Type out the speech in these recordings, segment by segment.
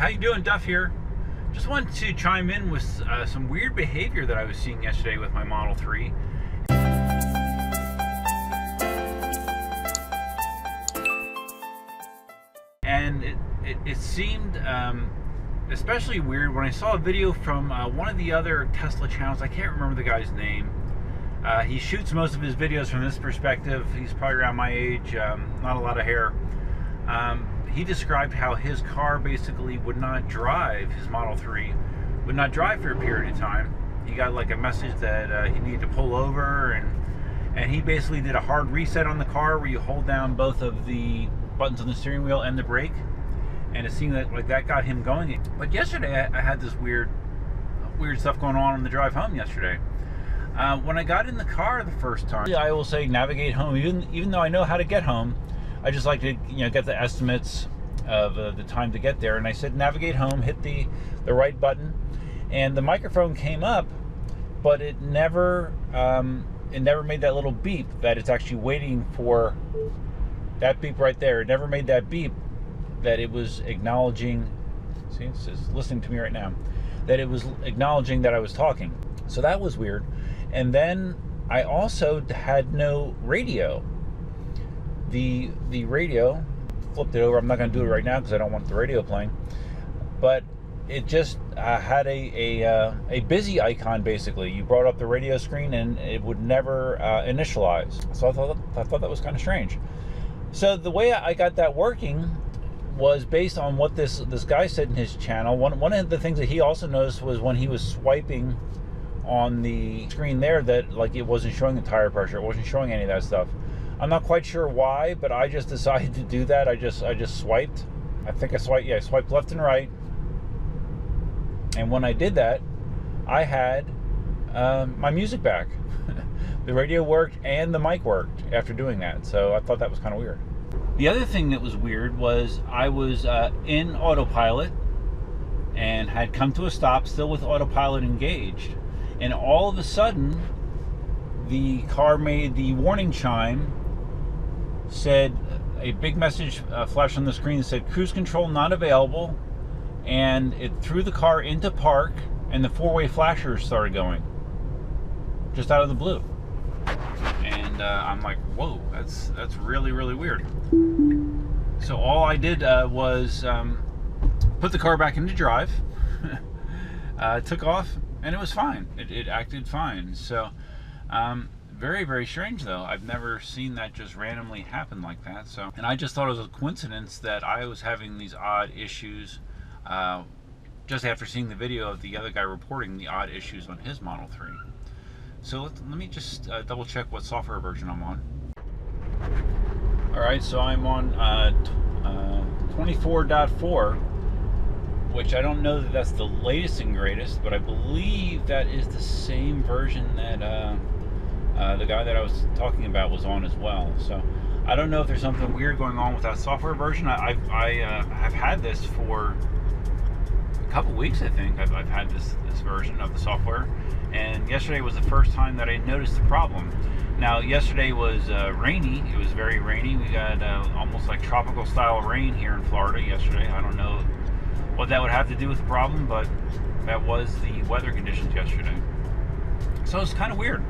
how you doing? Duff here. Just wanted to chime in with some weird behavior that I was seeing yesterday with my Model 3. And it seemed especially weird when I saw a video from one of the other Tesla channels. I can't remember the guy's name. He shoots most of his videos from this perspective. He's probably around my age, not a lot of hair. He described how his car basically would not drive, his Model 3 would not drive for a period of time. He got like a message that he needed to pull over, and he basically did a hard reset on the car where you hold down both of the buttons on the steering wheel and the brake, and it seemed like that got him going. But yesterday I had this weird stuff going on the drive home yesterday. When I got in the car the first time, I will say navigate home, even though I know how to get home. I just like to, get the estimates of the time to get there. And I said, navigate home, hit the right button, and the microphone came up, but it never made that little beep that it's actually waiting for. That beep right there, it never made that beep that it was acknowledging. See, it's listening to me right now. That it was acknowledging that I was talking. So that was weird. And then I also had no radio. The radio, flipped it over. I'm not going to do it right now because I don't want the radio playing. But it just had a busy icon basically. You brought up the radio screen and it would never initialize. So I thought that was kind of strange. So the way I got that working was based on what this guy said in his channel. One of the things that he also noticed was when he was swiping on the screen there, that like it wasn't showing the tire pressure. It wasn't showing any of that stuff. I'm not quite sure why, but I just decided to do that. I just swiped. I think I swiped left and right. And when I did that, I had my music back. The radio worked and the mic worked after doing that. So I thought that was kind of weird. The other thing that was weird was I was in autopilot and had come to a stop, still with autopilot engaged. And all of a sudden, the car made the warning chime, said a big message flashed on the screen that said cruise control not available, and it threw the car into park, and the four-way flashers started going just out of the blue. And I'm like, whoa, that's really, really weird. So all I did was put the car back into drive, took off, and it was fine. It acted fine. So very, very strange though. I've never seen that just randomly happen like that. So, and I just thought it was a coincidence that I was having these odd issues just after seeing the video of the other guy reporting the odd issues on his Model 3. So let me just double check what software version I'm on. Alright, so I'm on 24.4, which I don't know that that's the latest and greatest, but I believe that is the same version that the guy that I was talking about was on as well. So I don't know if there's something weird going on with that software version. I have had this for a couple weeks, I think. I've had this version of the software, and yesterday was the first time that I noticed the problem. Now yesterday was rainy. It was very rainy. We got almost like tropical style rain here in Florida yesterday. I don't know what that would have to do with the problem, but that was the weather conditions yesterday. So it's kind of weird.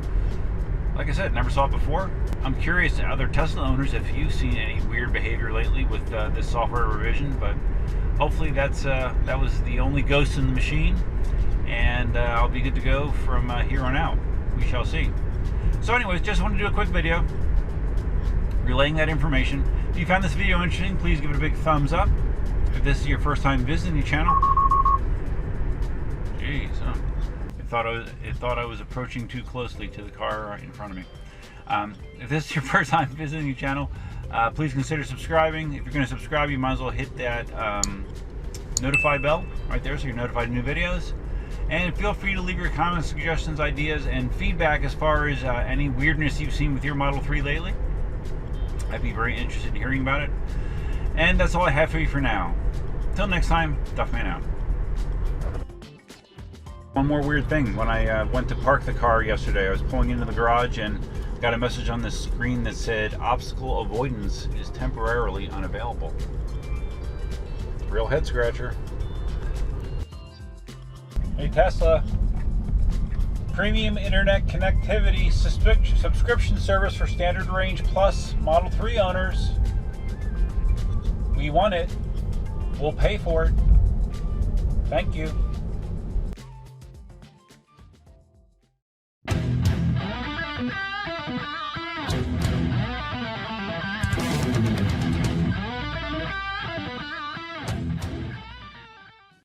Like I said, never saw it before. I'm curious to other Tesla owners if you've seen any weird behavior lately with this software revision, but hopefully that was the only ghost in the machine, and I'll be good to go from here on out. We shall see. So anyways, just wanted to do a quick video relaying that information. If you found this video interesting, please give it a big thumbs up. If this is your first time visiting the channel, jeez, it thought I was approaching too closely to the car in front of me. If this is your first time visiting the channel, please consider subscribing. If you're going to subscribe, you might as well hit that notify bell right there so you're notified of new videos. And feel free to leave your comments, suggestions, ideas, and feedback as far as any weirdness you've seen with your Model 3 lately. I'd be very interested in hearing about it. And that's all I have for you for now. Till next time, Duffman out. One more weird thing. When I went to park the car yesterday, I was pulling into the garage and got a message on the screen that said obstacle avoidance is temporarily unavailable. Real head scratcher. Hey Tesla, premium internet connectivity subscription service for Standard Range Plus Model 3 owners. We want it. We'll pay for it. Thank you.